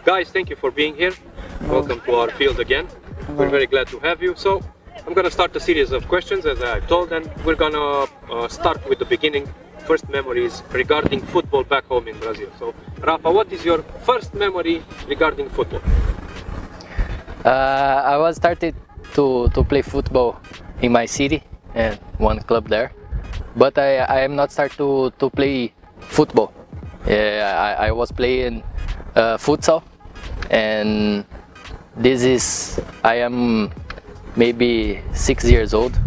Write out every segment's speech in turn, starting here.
Guys, thank you for being here. Welcome to our field again. We're very glad to have you. So, I'm gonna start a series of questions as I told, and we're gonna start with the beginning. First memories regarding football back home in Brazil. So, Rafa, what is your first memory regarding football? I was started to play football in my city and one club there, but I am not start to play football. I was playing futsal, and I am maybe 6 years old,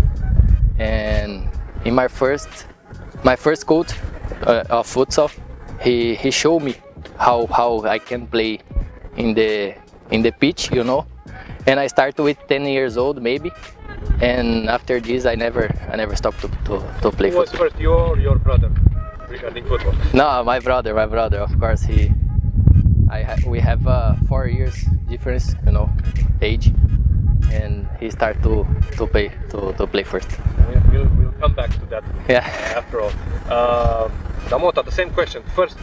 and in my first coach of futsal, he showed me how I can play in the pitch, you know. And I started with 10 years old maybe, and after this I never stopped to play Who was football. first, you or your brother, regarding football? No, my brother, of course. We have 4 years difference, you know, age, and he started to play first. We'll come back to that. Yeah. After all, Da Motta, the same question. First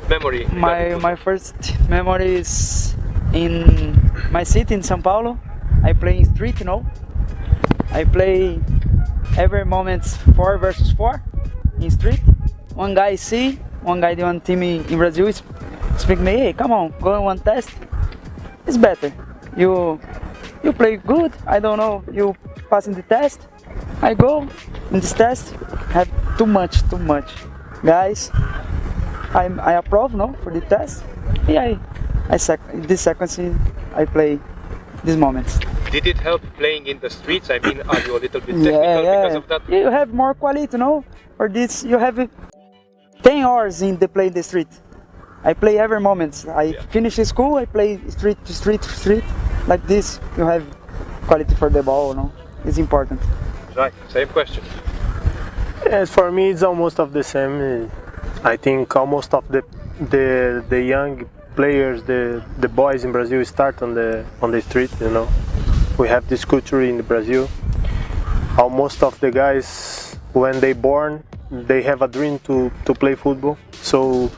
memory. My first memory is in my city in São Paulo. I play in street, you know. I play every moment 4 versus 4 in street. One guy the one team in Brazil speak me, hey, come on, go on one test. It's better. You play good. I don't know. You passing the test. I go in this test. Have too much. Guys, I approve no for the test. Yeah, this sequence I play these moments. Did it help playing in the streets? I mean, are you a little bit technical because of that? You have more quality, you know. For this, you have 10 hours in the play in the street. I play every moment. I finish school, I play street to street. Like this, you have quality for the ball, you know. It's important. Right, same question. Yes, for me it's almost of the same. I think almost of the young players, the boys in Brazil start on the street, you know. We have this culture in Brazil. Most of the guys, when they born, they have a dream to play football. So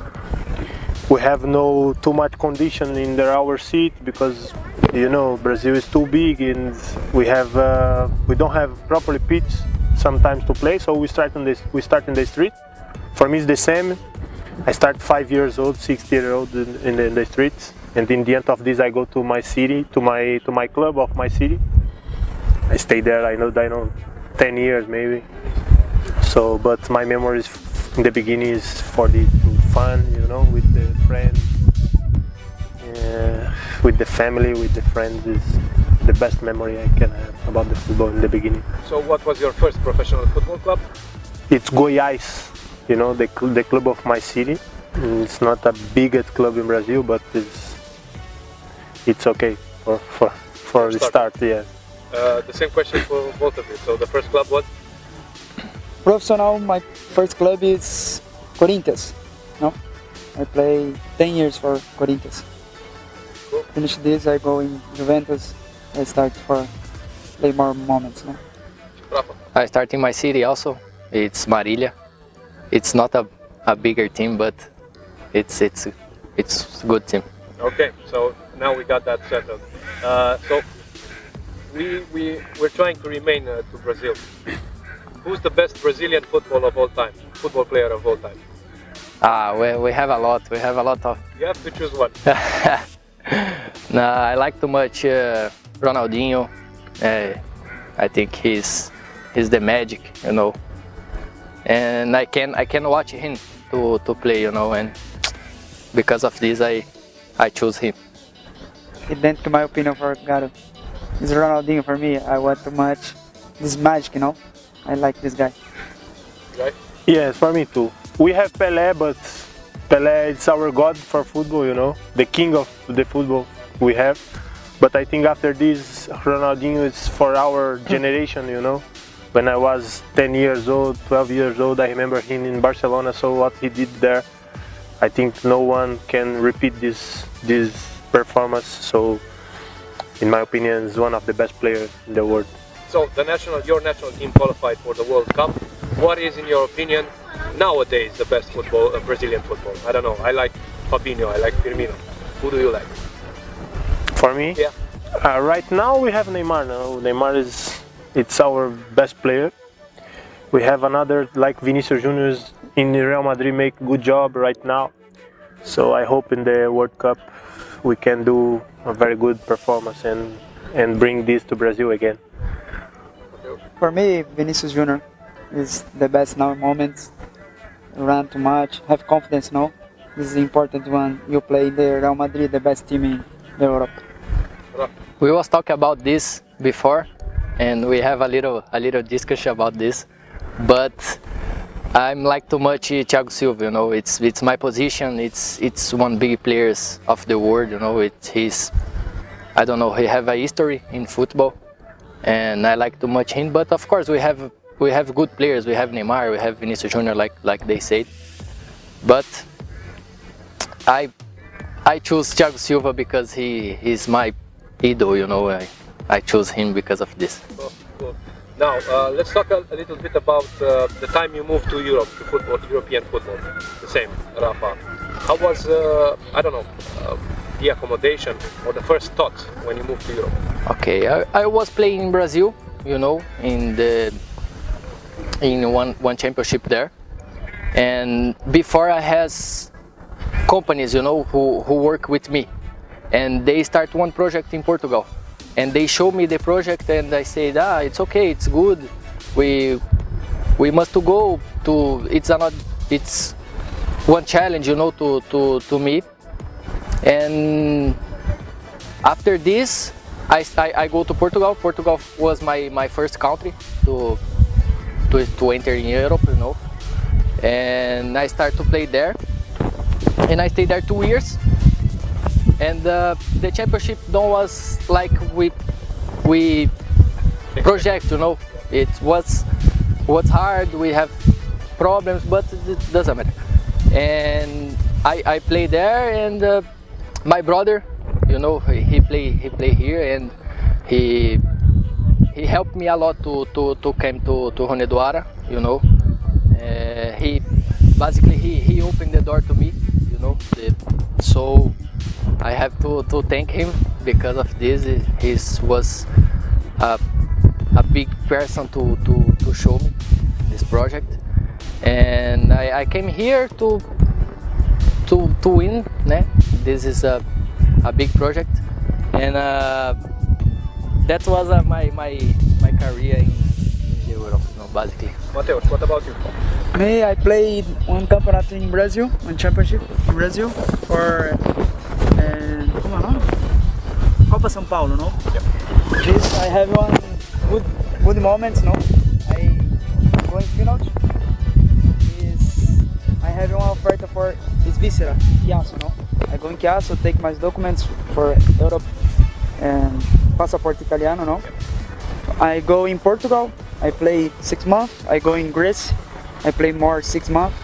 we have no too much condition in our seat because, you know, Brazil is too big and we don't have properly pitch sometimes to play. So we start in the street. For me, it's the same. I start 5 years old, 6 years old in the streets, and in the end of this, I go to my city, to my club of my city. I stay there. I know 10 years maybe. So, but my memories in the beginning is for the fun, you know, with the friends, with the family, with the friends. Is the best memory I can have about the football in the beginning. So, what was your first professional football club? It's Goiás. You know, the club of my city. It's not a biggest club in Brazil, but it's okay for the start. Yeah. The same question for both of you. So the first club was? Professional, my first club is Corinthians. No, I play 10 years for Corinthians. Cool. Finish this, I go in Juventus. I start for play more moments. No? Rafa. I start in my city also. It's Marília. It's not a bigger team, but it's a good team. Okay, so now we got that settled. So we're trying to remain to Brazil. Who's the best Brazilian football player of all time? We have a lot. We have a lot of. You have to choose one. I like too much Ronaldinho. I think he's the magic, you know. And I can watch him to play, you know, and because of this I choose him. Identical my opinion for Garutti. It's Ronaldinho for me. I want too much this magic, you know. I like this guy. Right? Yes, for me too. We have Pelé, but Pelé is our god for football, you know, the king of the football we have. But I think after this, Ronaldinho is for our generation, you know. When I was 10 years old, 12 years old, I remember him in Barcelona, so what he did there, I think no one can repeat this performance. So, in my opinion, is one of the best players in the world. So, your national team qualified for the World Cup. What is, in your opinion, nowadays the best Brazilian football? I don't know. I like Fabinho. I like Firmino. Who do you like? For me? Yeah. Right now we have Neymar. No? Neymar it's our best player. We have another like Vinicius Junior in Real Madrid make good job right now. So I hope in the World Cup we can do a very good performance and bring this to Brazil again. For me, Vinicius Junior is the best now moment. Run too much, have confidence now. This is important when you play the Real Madrid, the best team in Europe. We was talking about this before, and we have a little discussion about this. But I'm like too much Thiago Silva, you know. It's my position. It's one big players of the world, you know. He's I don't know. He have a history in football, and I like too much him. But of course we have good players. We have Neymar, we have Vinicius Junior, like they said. But I choose Thiago Silva because he is my idol, you know. I choose him because of this. Cool. Now let's talk a little bit about the time you moved to Europe, to football, European football. The same, Rafa. How was the accommodation or the first thought when you moved to Europe? Okay, I was playing in Brazil, you know, in one championship there, and before I had companies, you know, who work with me, and they start one project in Portugal, and they show me the project, and I said, it's okay, it's good, we must to go to, it's one challenge, you know, to me. And after this I go to Portugal. Portugal was my first country to enter in Europe, you know, and I start to play there, and I stayed there 2 years. And the championship don't was like we project, you know. It was hard, we have problems, but it doesn't matter. And I play there, and my brother, you know, he play here, and he helped me a lot to come to Hunedoarei, you know. He opened the door to me, you know. So I have to thank him because of this. He was a big person to show me this project, and I came here to win, né? This is a big project, and that was my career in Europe, you know, basically. Matheus, what about you? Me, I played one campeonato in Brazil, one championship in Brazil for como é o nome? Copa São Paulo, no? Yep. This I have one good moments, no? I go in final. I have one offer for Svizzera, Chiasso, no? I go in Chiasso, take my documents for Europe and passport Italiano, no? I go in Portugal, I play 6 months. I go in Greece, I play more 6 months.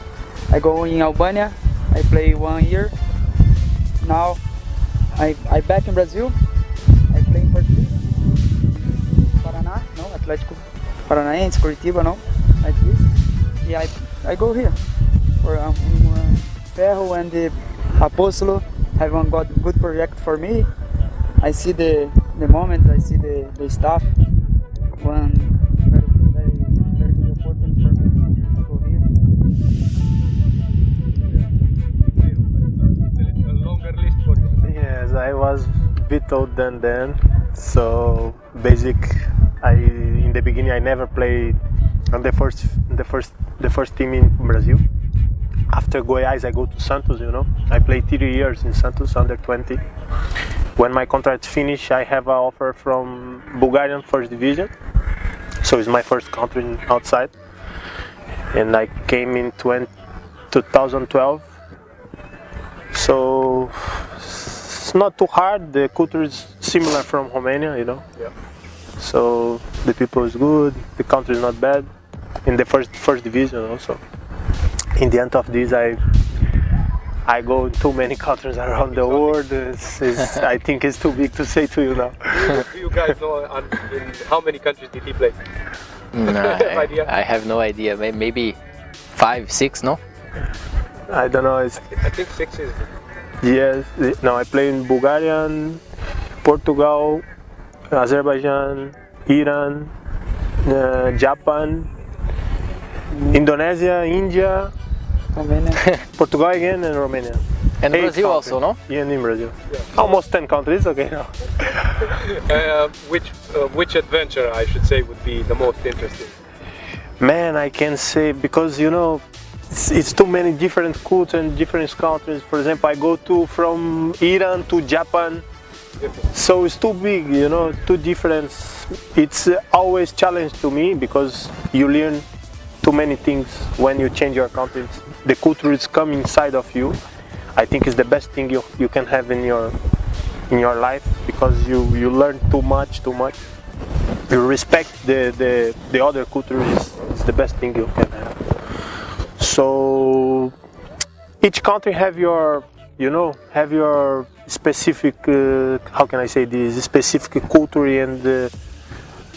I go in Albania, I play 1 year. Now I back in Brazil, I play in Portuguese, Paraná, no? Atlético Paranaense, Curitiba, no? Like this. Yeah, I go here for Ferro and the Apostolo have one good project for me. I see the moment, I see the staff. One very important for me to go here. A longer list for you. Yes, I was a bit old then, so in the beginning I never played on the first team in Brazil. After Goiás I go to Santos, you know. I played 3 years in Santos under 20. When my contract finished, I have an offer from Bulgarian first division, so it's my first country outside, and I came in 2012. So it's not too hard. The culture is similar from Romania, you know. Yeah. So the people is good. The country is not bad. In the first division also. In the end of this, I go in too many countries around the world. I think it's too big to say to you now. Do you guys know in how many countries did he play? No, I have no idea. Maybe 5, 6, no? I don't know. I think 6 is. Yes. No, I play in Bulgaria, Portugal, Azerbaijan, Iran, Japan, Indonesia, India, Romania. Portugal again, and Romania. And 8 Brazil countries. also, no? Yeah, and in Brazil. Almost 10 countries, okay now. Which adventure, I should say, would be the most interesting? Man, I can say, because you know, it's too many different cultures and different countries. For example, I go from Iran to Japan, so it's too big, you know, too different. It's always challenge to me because you learn too many things when you change your country. The culture is coming inside of you. I think it's the best thing you can have in your life, because you learn too much. You respect the other culture is the best thing you can have. So each country have your specific how can I say this, specific culture, and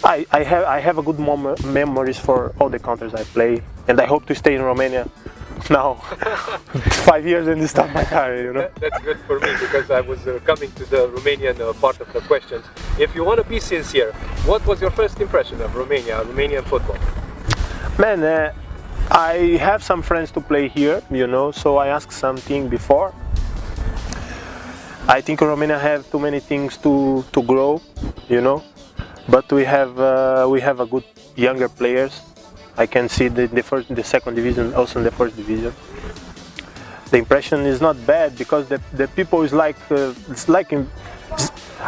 I have a good memories for all the countries I play, and I hope to stay in Romania now 5 years and start my career, you know. That's good for me, because I was coming to the Romanian part of the questions. If you want to be sincere, what was your first impression of Romanian football? Man, I have some friends to play here, you know, so I asked something before. I think Romania have too many things to grow, you know, but we have a good younger players. I can see the second division, also in the first division. The impression is not bad, because the people is like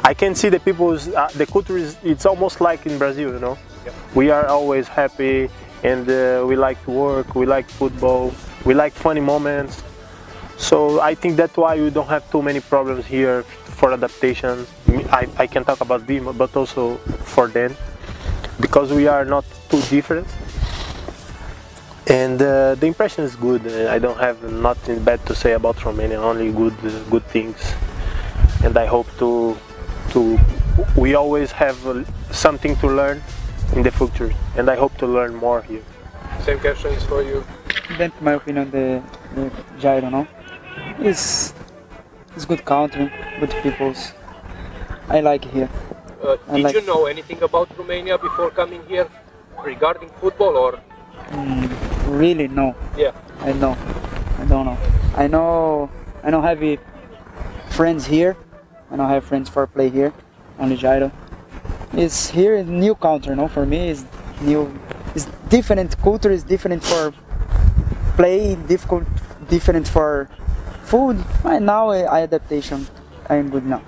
I can see the people's the culture is, it's almost like in Brazil, you know. Yeah. We are always happy, and we like to work, we like football, we like funny moments. So I think that's why we don't have too many problems here for adaptation. I can talk about them, but also for them, because we are not too different. And the impression is good. I don't have nothing bad to say about Romania, only good things. And I hope we always have something to learn in the future, and I hope to learn more here. Same questions for you. Then, in my opinion, the Jairo, no? It's good country, good peoples. I like it here. Did you know anything about Romania before coming here regarding football, or? Really, no. Yeah. I don't know. I know have friends here. I don't have friends for play here, only Jairo. It's here a new country, no? For me, it's new. It's different culture. It's different for play. Different for food. And now adaptation. I'm good now.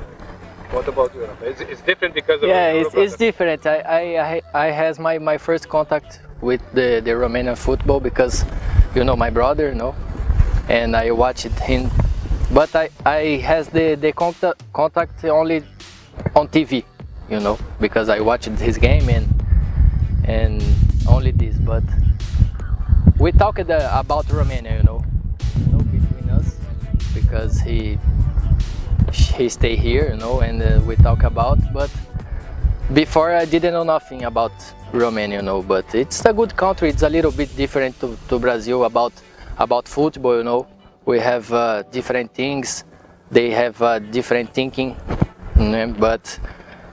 What about you? It's different because of it's different. I has my first contact with the Romanian football because, you know, my brother, you know, and I watched him, but I has the contact only on TV, you know, because I watched his game and only this. But we talked about Romania, you know, between us, because he stay here, you know, and we talk about. But before I didn't know nothing about Romania, you know, but it's a good country. It's a little bit different to Brazil about football, you know. We have different things. They have different thinking, but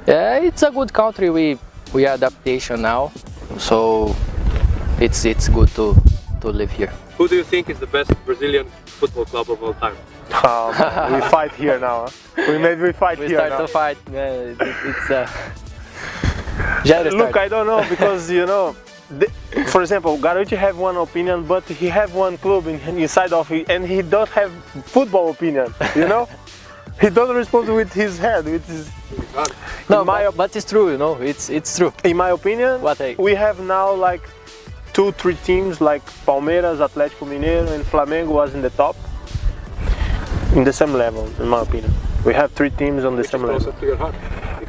it's a good country. We are adaptation now, so it's good to live here. Who do you think is the best Brazilian football club of all time? We fight here now. Huh? We fight we here start now. to fight. It's Jairo Look, start. I don't know, because you know, for example, Garutti have one opinion, but he have one club inside of it, and he don't have football opinion. You know, he don't respond with his head, with his. No, but it's true, you know. It's true. In my opinion, we have now like 2-3 teams like Palmeiras, Atlético Mineiro, and Flamengo was in the top, in the same level, in my opinion. We have 3 teams on the same level. To your heart.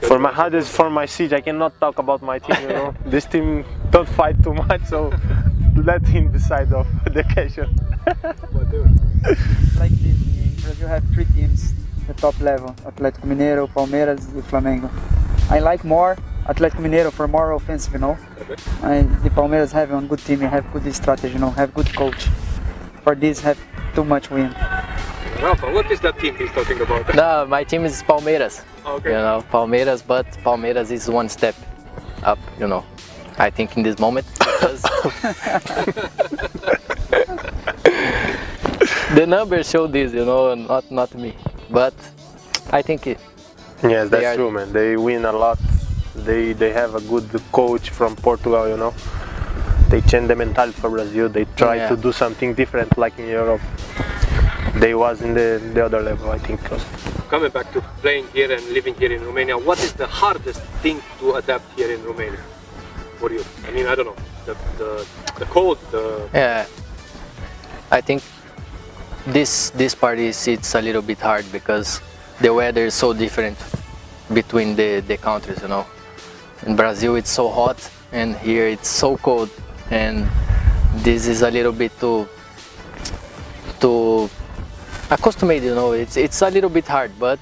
For my heart is for my seat. I cannot talk about my team, you know. This team don't fight too much, so let him decide of the question. Like this, in Brazil have 3 teams at the top level: Atlético Mineiro, Palmeiras, and Flamengo. I like more Atlético Mineiro for more offensive, you know. Okay. And the Palmeiras have one good team, have good strategy, you know, have good coach. For this, have too much win. Rafa, what is that team he's talking about? No, my team is Palmeiras. Okay. You know, Palmeiras, but Palmeiras is one step up. You know, I think in this moment because the numbers show this. You know, not me, but I think it. Yes, that's true, man. They win a lot. They have a good coach from Portugal, you know. They change the mentality for Brazil. They try to do something different, like in Europe. They was in the other level, I think. Coming back to playing here and living here in Romania, what is the hardest thing to adapt here in Romania for you? I mean, I don't know, the cold, Yeah, I think this part it's a little bit hard because the weather is so different between the countries, you know. In Brazil it's so hot and here it's so cold, and this is a little bit too accustomed, you know. It's a little bit hard, but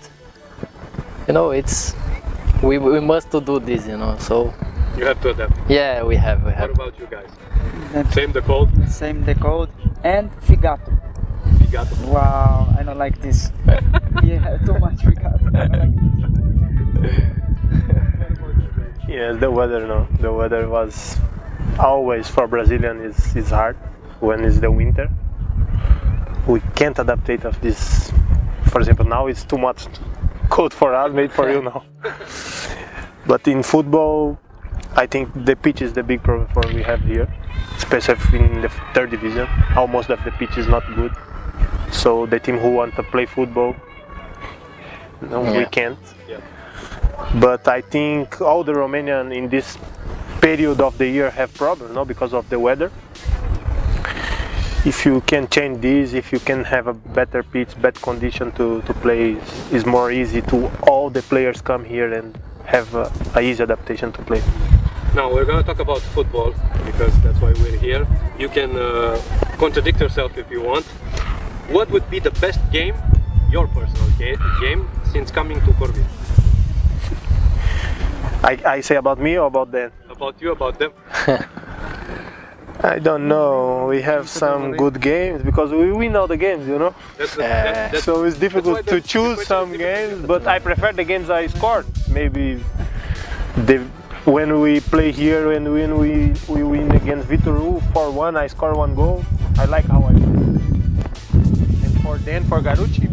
you know, we must to do this, you know. So you have to adapt. Yeah, we have. What about you guys? Same the cold? Same the cold and figato. Figato. Wow, I don't like this. Yeah, too much figato. I don't like this. Yes, the weather, no. The weather was always for Brazilian is hard when it's the winter. We can't adapt it of this. For example, now it's too much cold for us, maybe for you now. But in football, I think the pitch is the big problem for we have here, especially in the third division. Almost of the pitch is not good. So the team who want to play football, no, we can't. Yeah. But I think all the Romanian in this period of the year have problems, no, because of the weather. If you can change this, if you can have a better pitch, better condition to play, is more easy to all the players come here and have a easy adaptation to play. Now we're gonna talk about football because that's why we're here. You can contradict yourself if you want. What would be the best game, your personal game, since coming to Corvin? I say about me or about them? About you, about them? I don't know. We have some good games because we win all the games, you know. So it's difficult to choose some games, but I prefer the games I scored. Maybe when we play here, when we win against Episodul 4-1, I score 1 goal. I like how I play. And for Garutti,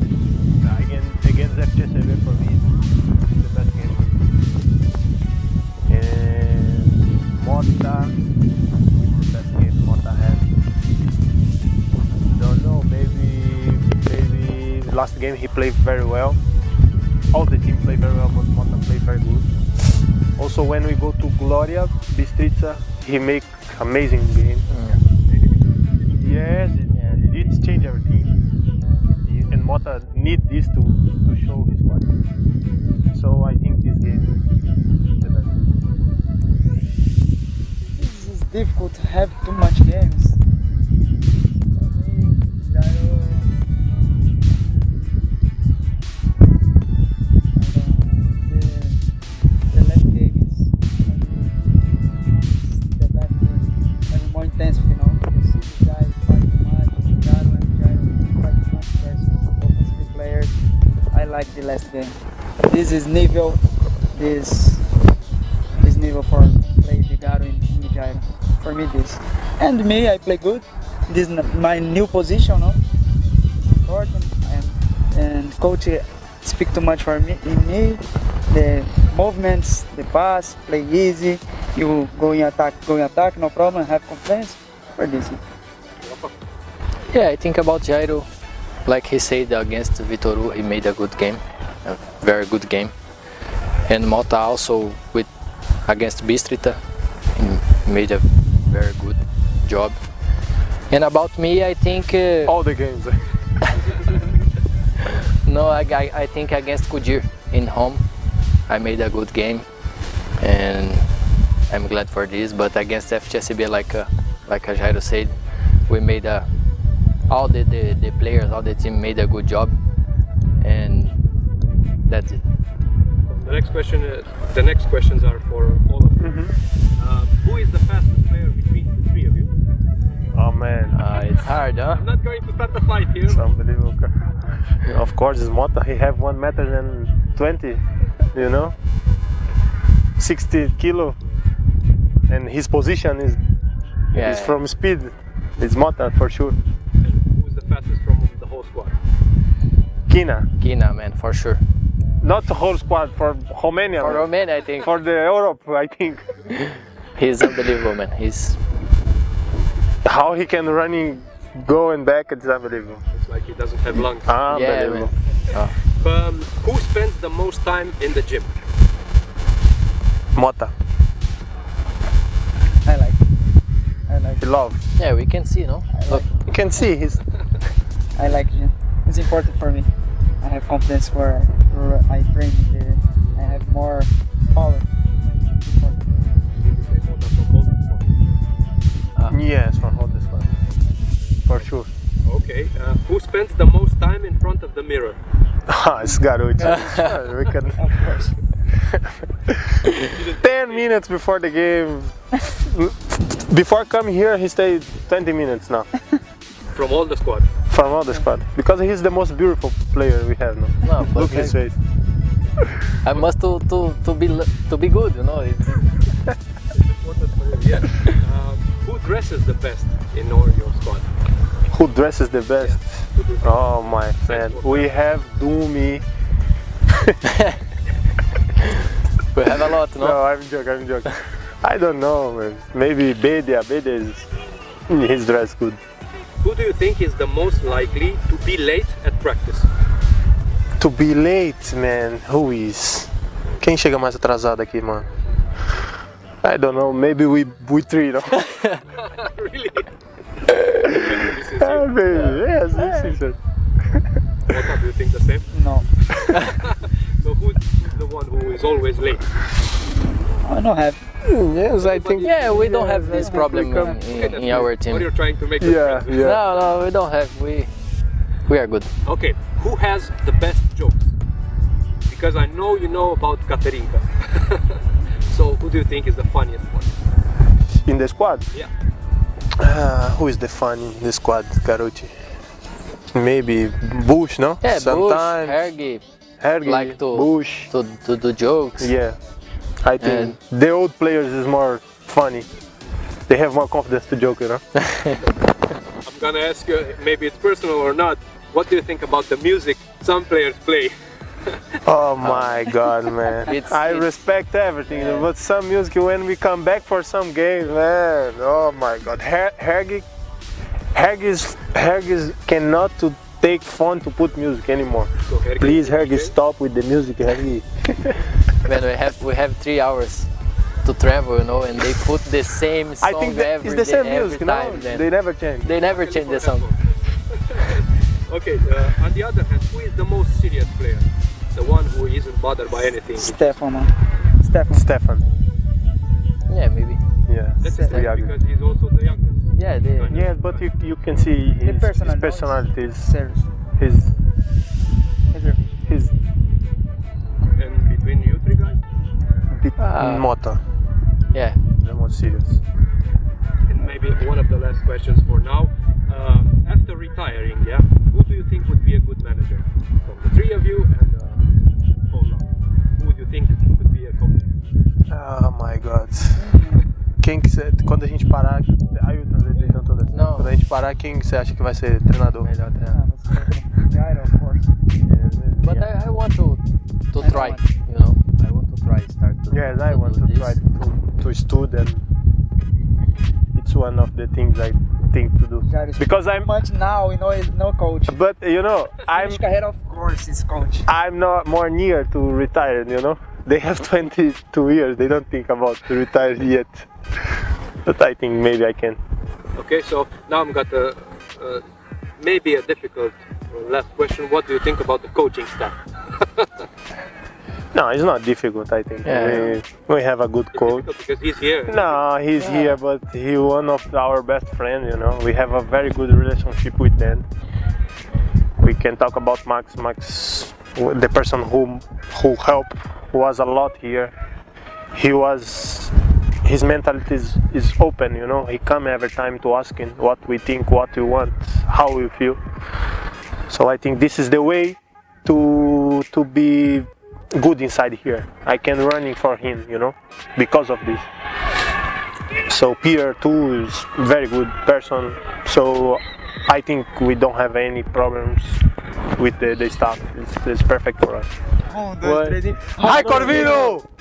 against FCSB for me is the best game. And Motta. Don't know, maybe last game he played very well. All the team played very well, but Motta played very good. Also when we go to Gloria, Bistrica, he make amazing game. Yes, it's changed everything. And Motta need this to show his quality. So I think this game is the best. This is difficult to have too much games. The last game is the best game. And more intense, you know. You see these guys fight too much. Jairo fight too much versus offensive players. I like the last game. This is nível. This nível for play the Garo in the Jairo. For me, this. And me, I play good. This is my new position, no? Important, and coach speak too much for me. In me, the movements, the pass, play easy. You go in attack, no problem. Have confidence for this. Yeah, I think about Jairo, like he said against Episodul, he made a good game, a very good game. And Motta also against Bistrica, he made a very good job. And about me, I think all the games. No, I think against Kujir in home, I made a good game, and I'm glad for this. But against FCSB, like Jairo said, we made all the players, all the team made a good job, and that's it. The next questions are for all of you. Who is the fastest player between the three of you? Oh man, it's hard, huh? I'm not going to start the fight here. It's unbelievable. Of course, it's Motta. He have 1 meter and 20. you know, 60 kilo, and his position is from speed. It's Motta for sure. And who's the fastest from the whole squad? Kina, man, for sure. Not the whole squad, for Romania. For man. Romania, I think. For the Europe, I think. He's unbelievable, man. He's How he can running, go and back, it's unbelievable. It's like he doesn't have lungs. Unbelievable. man. Oh. Who spends the most time in the gym? Motta, I like he loves. Yeah, we can see, no? Look, You can see he's. I like gym. It's important for me. I have confidence where I train there. I have more power. Yes, for all this one. For sure. Okay. Who spends the most time in front of the mirror? It's Garutti. We can. Of course. 10 minutes before the game. Before coming here, he stayed 20 minutes now. From all the squad. From all the squad. Because he's the most beautiful player we have now. no, but Look his face. I must to be good, you know. It's, Important for you. Yeah. Who dresses the best in all your squad? Who dresses the best? Who do you think? Oh my friend. We have Doomy. we have a lot, no? No, I'm joking. I don't know, man. Maybe Bedia is. His dress good. Who do you think is the most likely to be late at practice? To be late, man. Who is? Quem chega mais atrasado aqui, mano? I don't know. Maybe we three, no? Really? Maybe. Yes, this is it. What do you think the same? No, So who's the one who is always late? I don't have. Yes, I think. Yeah, we don't have this problem Okay, in our Or team. you're trying to make us Yeah, friends. yeah. No, we don't have. We are good. Okay, who has the best jokes? Because I know you know about Caterinca. So who do you think is the funniest one? In the squad? Yeah. Who is the funny in the squad? Garutti. Maybe Bush, no? Yeah, Bush, Sometimes. Hergy, Hergy, like to Bush. to do jokes. Yeah. I think the old players is more funny. They have more confidence to joke, you know? I'm gonna ask you, maybe it's personal or not, what do you think about the music some players play? Oh my god, man. I It's- respect everything, but some music when we come back for some games, man. Oh my god. Hergy cannot to take phone to put music anymore. So Hergy, Please, Hergy, okay? stop with the music, Hergy. When we have 3 hours to travel, you know, and they put the same song I think that every it's the same day, music, every no? time. Then They never change. they never change the song. Okay, on the other hand, who is the most serious player? The one who isn't bothered by anything. Stefan, man. Stefan. Yeah, maybe. Yeah. That's we strange agree. because he's also the youngest. Yeah, they. Yeah, but you can see his personality. personality is Serious. his And between you three guys? Motta, Yeah. the most serious. And maybe one of the last questions for now. After retiring, yeah, who do you think would be a good manager? From the three of you and whole lot. Who would you think could be a coach? Oh my god. Quem que você, quando a gente parar, aí eu translate então toda. Não. Quando a gente parar, quem que você acha que vai ser treinador? Melhor treinador. Jairo, of course. But I want to I try, want. you know. I want to try start to. Yes, I want do to this. try to study, and it's one of the things I think to do. Jairo is Because I'm, much now, you know, he's no coach. but you know, Finish career, of course, he's coach. I'm not more near to retire, you know. They have 22 years, they don't think about to retire yet. But I think maybe I can. Okay, so now I'm got maybe a difficult last question. What do you think about the coaching staff? No, it's not difficult, I think. Yeah. We have a good It's coach. difficult because he's here. No, he's here, but he's one of our best friends, you know. We have a very good relationship with them. We can talk about Max. Max, the person who helped was a lot here. His mentality is open, you know. He come every time to asking what we think, what we want, how we feel. So I think this is the way to be good inside here. I can running for him, you know, because of this. So Pierre too is very good person. So I think we don't have any problems with the staff. It's perfect for us. Um, dois, três e... Hi Corvino!